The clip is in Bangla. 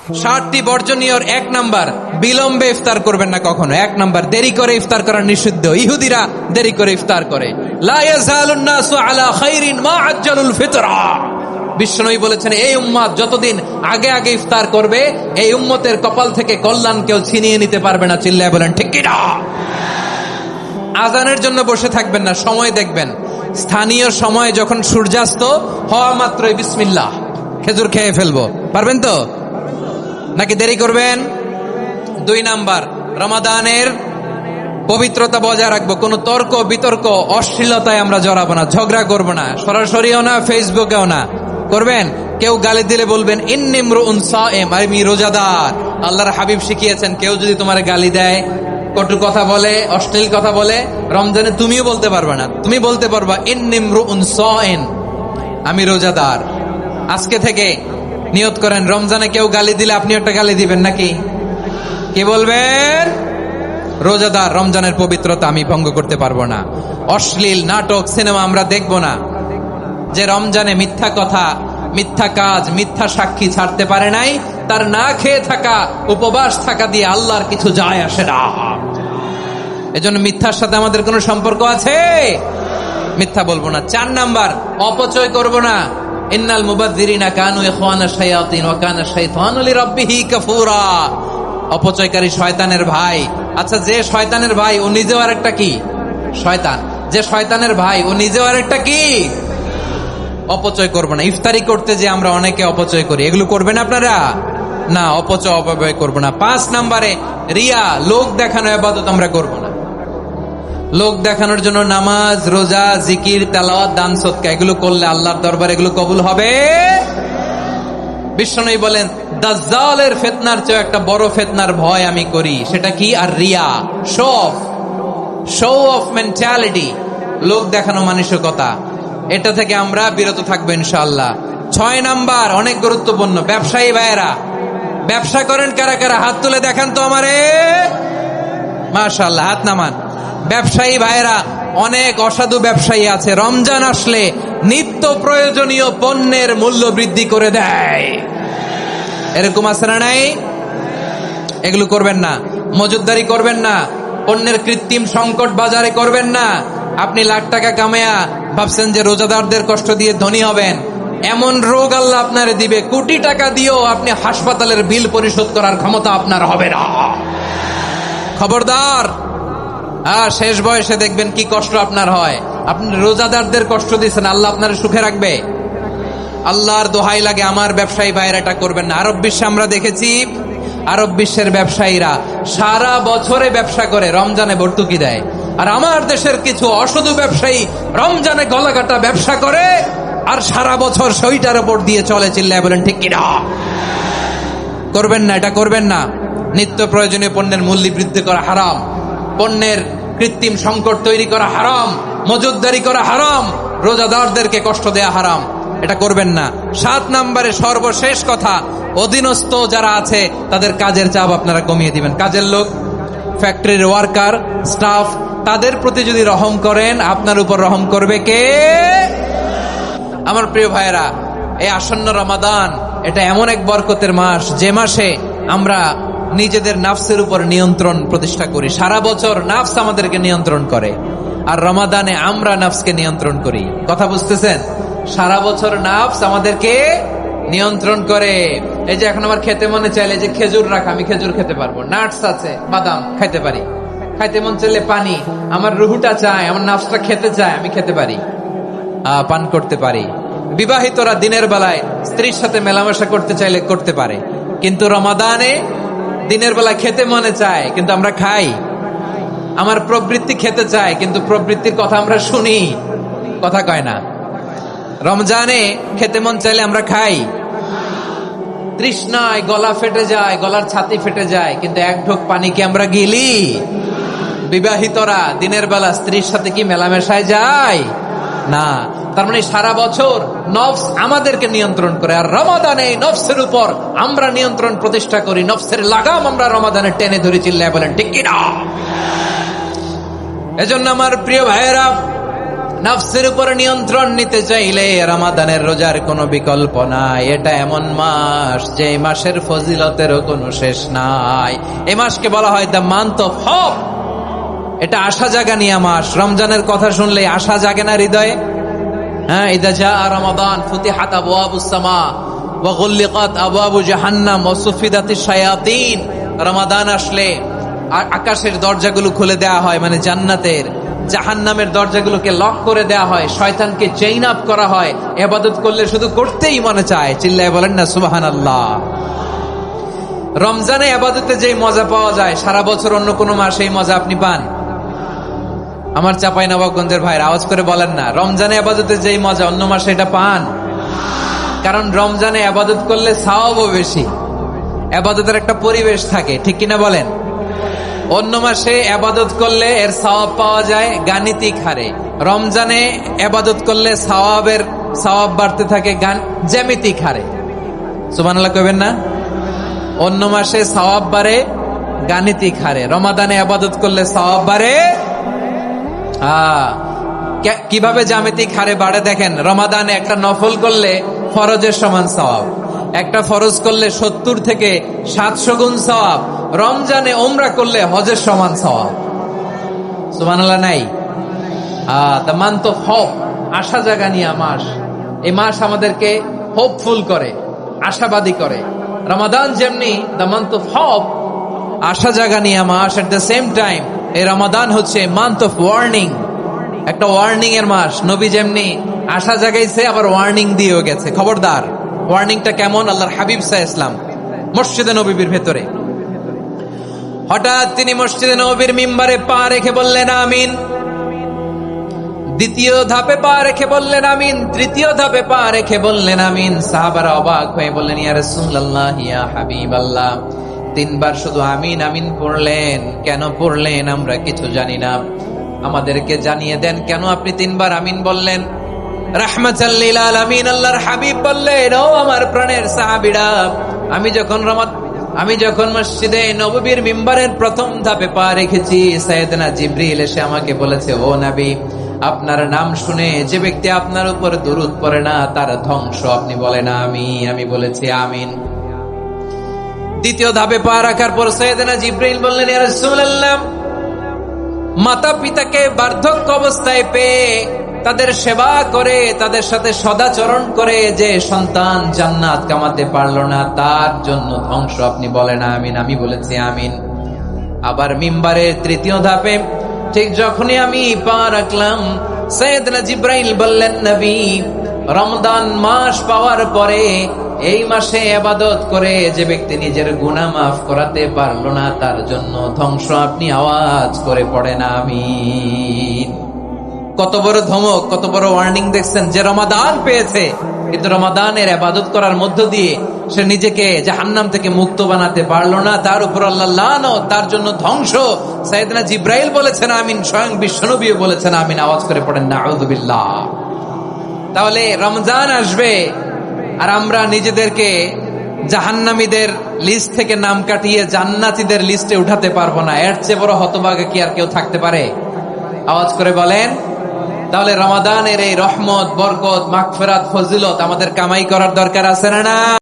60টি বর্জনীয়র 1 নাম্বার, বিলম্বে ইফতার করবেন না কখনো। 1 নাম্বার, দেরি করে ইফতার করা নিষিদ্ধ। ইহুদিরা দেরি করে ইফতার করে। লা ইয়াজালুন নাসু আলা খাইরিন মা আজ্জালুল ফিতরা। বিশ্বনবী বলেছেন, এই উম্মত যতদিন আগে আগে ইফতার করবে, এই উম্মতের কপাল থেকে কল্যাণ কেউ ছিনিয়ে নিতে পারবে না। চিল্লায় বলেন ঠিক কি না? আজানের জন্য বসে থাকবেন না, সময় দেখবেন। স্থানীয় সময় যখন সূর্যাস্ত হওয়া মাত্রই বিসমিল্লাহ, খেজুর খেয়ে ফেলবো। পারবেন তো নাকি দেরি করবেন? 2 নাম্বার, রমাদানের পবিত্রতা বজায় রাখবো। কোনো তর্ক বিতর্ক অশ্লীলতায় আমরা জড়াবো না, ঝগড়া করবো না, সরাসরিও না, ফেসবুকেও না। করবেন কেউ গালি দিলে বলবেন ইন্নী ইমরুউন সায়েম, আমি রোজাদার। আল্লাহর হাবিব শিখিয়েছেন, কেউ যদি তোমার গালি দেয়, কটু কথা বলে, অশ্লীল কথা বলে, রমজানে তুমিও বলতে পারবে না। তুমি বলতে পারবা ইন্নী ইমরুউন সায়েম, আমি রোজাদার। আজকে থেকে নিয়ত করেন, রমজানে কেউ গালি দিলে আপনি একটা গালি দিবেন নাকি? কি বলবেন? রোজাদার, রমজানের পবিত্রতা আমি ভঙ্গ করতে পারবো না। অশ্লীল নাটক সিনেমা আমরা দেখবো না। যে রমজানে মিথ্যা কথা, মিথ্যা কাজ, মিথ্যা সাক্ষী ছাড়তে পারে নাই, তার না খেয়ে থাকা, উপবাস থাকা দিয়ে আল্লাহর কিছু যায় আসে না। এজন্য মিথ্যার সাথে আমাদের কোনো সম্পর্ক আছে? মিথ্যা বলবো না। 4 নাম্বার, অপচয় করব না। ইন্নাল মুবাযযিরিনা কানু ইখওয়ানা শায়াতিন ওয়া কানা শাইতানু লিরাব্বিহি কাফুরা। অপচয়কারী শয়তানের ভাই। আচ্ছা, যে শয়তানের ভাই ও নিজেও আরেকটা কি? শয়তান। যে শয়তানের ভাই ও নিজেও আরেকটা কি? অপচয় করব না। ইফতারি করতে যে আমরা অনেকে অপচয় করি, এগুলো করবেন আপনারা না। অপচয় অপব্যয় করব না। 5 নাম্বারে, রিয়া, লোক দেখানো ইবাদত আমরা করব না। লোক দেখানোর জন্য নামাজ, রোজা, জিকির, তেলাওয়াত, দান, সদকা এগুলো করলে আল্লাহর দরবারে এগুলো কবুল হবে। বিশ্বনবী বলেন, দাজ্জালের ফিতনার চেয়ে একটা বড় ফিতনার ভয় আমি করি। সেটা কি? আর রিয়া, শো অফ মেন্টালিটি, লোক দেখানো মানসিকতা। এটা থেকে আমরা বিরত থাকবো ইনশাআল্লাহ। 6 নাম্বার, অনেক গুরুত্বপূর্ণ। ব্যবসায়ী ভাইয়েরা, ব্যবসা করেন কারা কারা? হাত তুলে দেখান তো আমারে। মাশাআল্লাহ, হাত নামান। ব্যবসায়ী ভাইয়েরা, অনেক অসাধু ব্যবসায়ী আছে, রমজান আসলে নিত্য প্রয়োজনীয় পণ্যের মূল্য বৃদ্ধি করে দেয়। এরকম আছে না নাই? এগুলো করবেন না। মজুদদারি করবেন না। পণ্যের কৃত্রিম সংকট বাজারে করবেন না। আপনি লাখ টাকা কামায়া ভাবছেন যে রোজাদারদের কষ্ট দিয়ে ধনী হবেন। এমন রোগ আল্লাহ আপনারে দিবে, কোটি টাকা দিয়েও আপনি হাসপাতালের বিল পরিশোধ করার ক্ষমতা আপনার হবে না। খবরদার। শেষ বয়সে দেখবেন কি কষ্ট আপনার হয়। আপনি রোজাদারদের কষ্ট দিচ্ছেন, আল্লাহ আপনার সুখে রাখবে? আল্লাহর দোহাই লাগে, আমার ব্যবসায়ী ভাইয়েরা এটা করবেন না। আরব বিশ্বে আমরা দেখেছি, আরব বিশ্বের ব্যবসায়ীরা সারা বছরে ব্যবসা করে, রমজানে ভর্তুকি দেয়। আর আমার দেশের কিছু অসাধু ব্যবসায়ী রমজানে গলাকাটা ব্যবসা করে আর সারা বছর সইটার উপর দিয়ে চলে। চিল্লায় বলেন ঠিক কিনা? করবেন না, এটা করবেন না। নিত্য প্রয়োজনীয় পণ্যের মূল্য বৃদ্ধি করা হারাম, পণ্যের কৃত্রিম সংকট তৈরি করা হারাম, মজুদদারি করা হারাম, রোজাদারদেরকে কষ্ট দেয়া হারাম। এটা করবেন না। 7 নাম্বারে সর্বশেষ কথা, অধীনস্থ যারা আছে তাদের কাজের চাপ আপনারা কমিয়ে দিবেন। কাজের লোক, ফ্যাক্টরির ওয়ার্কার, স্টাফ, তাদের প্রতি যদি রহম করেন, আপনার উপর রহম করবে কে? আমার প্রিয় ভাইয়েরা, এই আসন্ন রমাদান এটা এমন এক বরকতের মাস, যে মাসে আমরা নিজেদের নাফসের উপর নিয়ন্ত্রণ প্রতিষ্ঠা করি। সারা বছর নাফস আমাদেরকে নিয়ন্ত্রণ করে, আর রমাদানে আমরা নাফসকে নিয়ন্ত্রণ করি। কথা বুঝতেছেন? সারা বছর নাফস আমাদেরকে নিয়ন্ত্রণ করে। এই যে এখন আমার খেতে মনে চাইলে যে খেজুর রাখা, আমি খেজুর খেতে পারবো। নাটস আছে, বাদাম খাইতে পারি। খাইতে মন চাইলে পানি, আমার রুহুটা চায়, আমার নাফসটা খেতে চায়, আমি খেতে পারি, পান করতে পারি। বিবাহিতরা দিনের বেলায় স্ত্রীর সাথে মেলামেশা করতে চাইলে করতে পারে, কিন্তু রমাদানে দিনের বেলা খেতে মনে চায় কিন্তু আমরা খাই। আমার প্রবৃত্তি খেতে চায় কিন্তু প্রবৃত্তির কথা আমরা শুনি, কথা কয় না। রমজানে খেতে মন চাইলে আমরা খাই। তৃষ্ণায় গলা ফেটে যায়, গলার ছাতি ফেটে যায়, কিন্তু এক ঢোক পানি কি আমরা গিলি? বিবাহিতরা দিনের বেলা স্ত্রীর সাথে কি মেলামেশায় যায় না। তার মানে সারা বছর নফস আমাদেরকে নিয়ন্ত্রণ করে, আর রমাদানে নফসের উপর আমরা নিয়ন্ত্রণ প্রতিষ্ঠা করি। নফসের লাগাম আমরা রমাদানে টেনে ধরে। চিল্লায় বলেন ঠিক কিনা? এজন্য আমার প্রিয় ভাইয়েরা, নফসের উপর নিয়ন্ত্রণ নিতে চাইলে রমাদানের রোজার কোনো বিকল্প নাই। এটা এমন মাস যে মাসের ফজিলতেরও কোনো শেষ নাই। এই মাসকে বলা হয় দ্য মান্থ অফ হোপ। এটা আশা জাগানিয়া মাস। রমজানের কথা শুনলে আশা জাগে না হৃদয়ে? হ্যাঁ, ইদা জাআ রমাদান ফুতিহাত আবওয়াবুস সামা ওয়া গুল্লিকাত আবওয়াবু জাহান্নাম ওয়া সুফিদাতিশ শায়াতিন। রমাদান আসলে আকাশের দরজাগুলো খুলে দেয়া হয়, মানে জান্নাতের। জাহান্নামের দরজাগুলোকে লক করে দেয়া হয়, শয়তানকে চেইন আপ করা হয়। ইবাদত করলে শুধু করতেই মনে চায়। চিল্লায় বলেন না সুবহানাল্লাহ। রমজানে ইবাদতে যে মজা পাওয়া যায় সারা বছর অন্য কোনো মাসে এই মজা আপনি পান? আমার চাঁপাইনবাবগঞ্জের ভাইরা আওয়াজ করে বলেন না, রমজানে ইবাদতে যেই মজা অন্য মাসে এটা পান? কারণ রমজানে ইবাদত করলে সওয়াবও বেশি, ইবাদতের একটা পরিবেশ থাকে, ঠিক কিনা বলেন? অন্য মাসে ইবাদত করলে এর সওয়াব পাওয়া যায় গাণিতিক হারে, রমজানে ইবাদত করলে সওয়াব বাড়তে থাকে জ্যামিতিক হারে। সুবহানাল্লাহ কইবেন না? অন্য মাসে সওয়াব বাড়ে গাণিতিক হারে, রমাদানে ইবাদত করলে সওয়াব বাড়ে কিভাবে জ্যামিতিক হারে বাড়ে দেখেন। রমাদানে একটা নফল করলে ফরজের সমান সওয়াব, একটা ফরজ করলে 70 থেকে 700 গুণ সওয়াব, রমজানে উমরা করলে হজের সমান সওয়াব। সুবহানাল্লাহ নাই? দ্য মান্থ অফ হোপ, আশা জাগানিয়া মাস। এই মাস আমাদেরকে হোপফুল করে, আশাবাদী করে। রমাদান যেমনি দ্য মান্থ অফ হোপ, আশা জাগানিয়া মাস, এট দ্য সেম টাইম এই রমাদান হচ্ছে মান্থ অফ ওয়ার্নিং, একটা ওয়ার্নিং এর মাস। নবী যেমনি আশা জাগাইছে আবার ওয়ার্নিং দিয়েও গেছে, খবরদার। ওয়ার্নিংটা কেমন? আল্লাহর হাবিব সাল্লাল্লাহু আলাইহি ওয়াসাল্লাম মসজিদে নববীর ভেতরে হঠাৎ তিনি মসজিদে নববীর মিম্বারে পা রেখে বললেন আমিন। দ্বিতীয় ধাপে পা রেখে বললেন আমিন, তৃতীয় ধাপে পা রেখে বললেন আমিন। সাহাবারা অবাক হয়ে বললেন ইয়া রাসূলুল্লাহ, ইয়া হাবিবাল্লাহ, 3 বার শুধু আমিন আমিন পড়লেন, কেন পড়লেন আমরা কিছু জানি না, আমাদেরকে জানিয়ে দেন কেন আপনি 3 বার আমিন বললেন। রাহমাতাল লিল আলামিন আল্লাহর হাবিব বললেন, ও আমার প্রাণের সাহাবীরা, আমি যখন মসজিদে নববীর মিম্বারের প্রথম ধাপে পা রেখেছি, সাইয়েদনা জিবরিল এসে আমাকে বলেছে, ও নবী, আপনার নাম শুনে যে ব্যক্তি আপনার উপর দুরূদ পড়ে না তার ধ্বংস। আপনি বলেন আমি বলেছি আমিন। দ্বিতীয় ধাপে পা রাখার পর সাইয়েদনা জিবরিল বললেন, ইয়া রাসূলুল্লাহ, মাতা পিতাকে বার্ধক্য অবস্থায় পেয়ে তাদের সেবা করে, তাদের সাথে সদাচরণ করে যে সন্তান জান্নাত কামাতে পারলো না তার জন্য ধ্বংস। আপনি বলেন আমিন। আমি বলেছি আমিন। আবার মিম্বারের তৃতীয় ধাপে ঠিক যখনই আমি পা রাখলাম, সাইয়েদনা জিবরাইল বললেন, নবী, রমজান মাস পাওয়ার পরে এই মাসে ইবাদত করে যে ব্যক্তি নিজের গুনাহ মাফ করাতে পারলো না তার জন্য ধ্বংস। আপনি আওয়াজ করে পড়েন আমিন। কত বড় ধমক, কত বড় ওয়ার্নিং দেখছেন। যে রমাদান পেয়েছে কিন্তু রমাদানের ইবাদত করার মধ্য দিয়ে সে নিজেকে জাহান্নাম থেকে মুক্ত বানাতে পারলো না, তার উপর আল্লাহ লানত, তার জন্য ধ্বংস। সাইয়েদনা জিবরাইল বলেছেন আমিন, স্বয়ং বিশ্বনবীও বলেছেন আমিন। আওয়াজ করে পড়েন নাউযু বিল্লাহ। তাহলে রমজান আসবে আর আমরা নিজেদেরকে জাহান্নামীদের লিস্ট থেকে নাম কাটিয়ে জান্নাতীদের লিস্টে উঠাতে পারবো না। এর চেয়ে বড় হতভাগা কি আর কেউ থাকতে পারে? আওয়াজ করে বলেন। তাহলে রমাদানের এই রহমত, বরকত, মাগফিরাত, ফজিলত আমাদের কামাই করার দরকার আছে না?